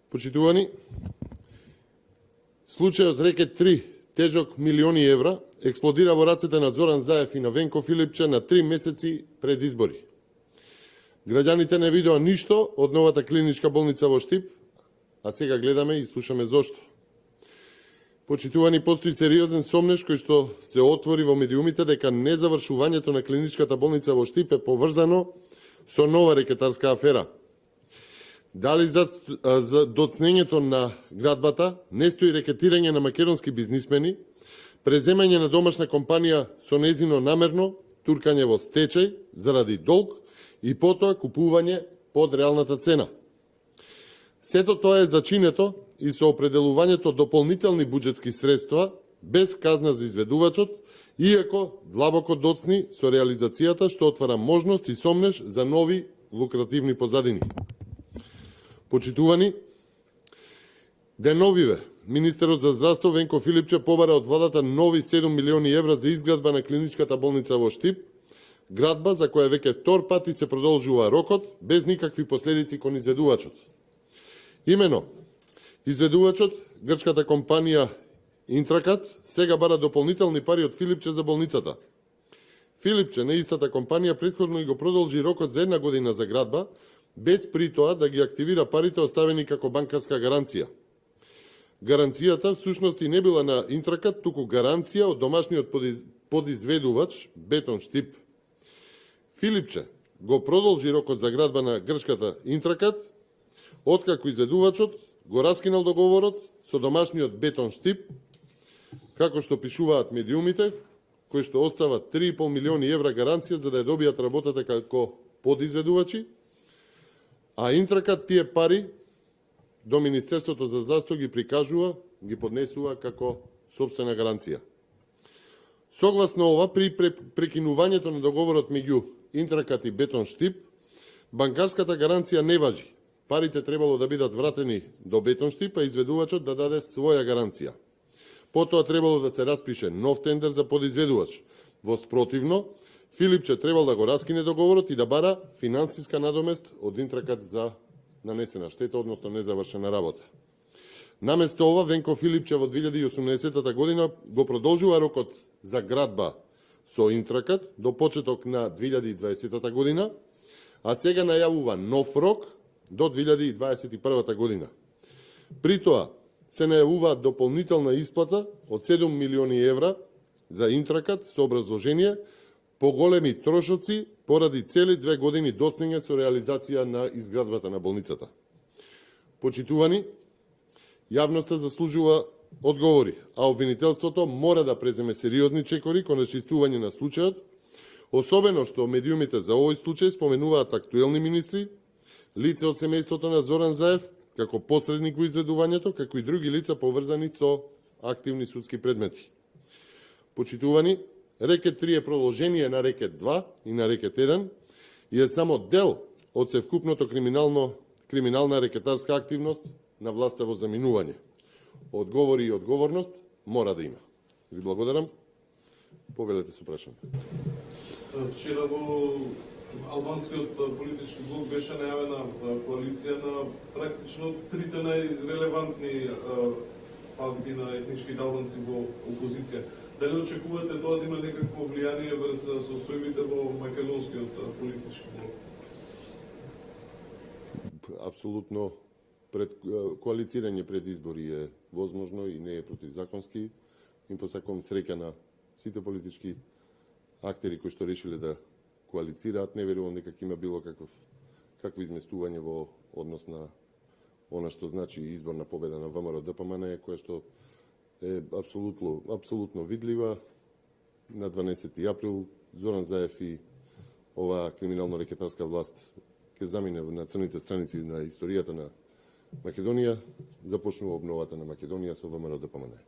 Почитувани, случајот Рекет 3, тежок милиони евра, експлодира во рацете на Зоран Заев и на Венко Филипче на 3 месеци пред избори. Граѓаните не видоа ништо од новата клиничка болница во Штип, а сега гледаме и слушаме зошто. Почитувани, постои сериозен сомнеш кој што се отвори во медиумите дека незавршувањето на клиничката болница во Штип е поврзано со нова рекетарска афера. Дали за доцнењето на градбата не стои рекетирање на македонски бизнисмени, преземање на домашна компанија со незино намерно туркање во стечај заради долг и потоа купување под реалната цена. Сето тоа е зачинето и со определувањето дополнителни буџетски средства без казна за изведувачот, иако длабоко доцни со реализацијата што отвара можност и сомнеш за нови лукративни позадини. Почитувани, деновиве министерот за здравство Венко Филипче побара од владата нови 7 милиони евра за изградба на клиничката болница во Штип, градба за која веќе втор пат и се продолжува рокот без никакви последици кон изведувачот. Имено, изведувачот, грчката компанија Интракат, сега бара дополнителни пари од Филипче за болницата. Филипче на истата компанија претходно и го продолжи рокот за 1 година за градба, без при тоа да ги активира парите оставени како банкарска гаранција. Гаранцијата всушност и не била на Интракат, туку гаранција од домашниот подизведувач Бетон Штип. Филипче го продолжи рокот за градба на грчката Интракат, откако изведувачот го раскинал договорот со домашниот Бетон Штип, како што пишуваат медиумите, кои што остават 3,5 милиони евра гаранција за да ја добијат работата како подизведувачи, а Интракат тие пари до Министерството за здравство ги прикажува, ги поднесува како сопствена гаранција. Согласно ова, при прекинувањето на договорот меѓу Интракат и Бетон Штип, банкарската гаранција не важи. Парите требало да бидат вратени до Бетон Штип, а изведувачот да даде своја гаранција. Потоа требало да се распише нов тендер за подизведувач. Во спротивно, Филипче требал да го раскине договорот и да бара финансиска надомест од Интракат за нанесена штета, односно незавршена работа. Наместо ова, Венко Филипче во 2018 година го продолжува рокот за градба со Интракат до почеток на 2020 година, а сега најавува нов рок до 2021 година. При тоа се најавува дополнителна исплата од 7 милиони евра за Интракат со образложение поголеми трошоци поради цели 2 години доцнење со реализација на изградбата на болницата. Почитувани, јавноста заслужува одговори, а обвинителството мора да преземе сериозни чекори кон расчистување на случајот, особено што медиумите за овој случај споменуваат актуелни министри, лице од семејството на Зоран Заев, како посредник во изведувањето, како и други лица поврзани со активни судски предмети. Почитувани, Рекет 3 е продолжение на Рекет 2 и на Рекет 1 и е само дел од севкупното криминална рекетарска активност на власта во заминување. Одговори и одговорност мора да има. Ви благодарам. Повелете со прашање. Вчера во албанскиот политички блок беше најавена коалиција на практично трите најрелевантни партии на етничките албанци во опозиција. Дали очекувате тоа да има некакво влијание врз состојбите во македонскиот политички блок? Апсолутно коалицирање пред избори е возможно и не е противзаконски. Им посакувам среќа на сите политички актери кои што решиле да коалицираат. Не верувам дека има било какво изместување во однос на она што значи изборна победа на ВМРО ДПМН, која што е апсолутно видлива. На 12 април Зоран Заев и оваа криминално-рекетарска власт ќе замине на црните страници на историјата на Македонија, започнува обновата на Македонија со ВМРО ДПМН.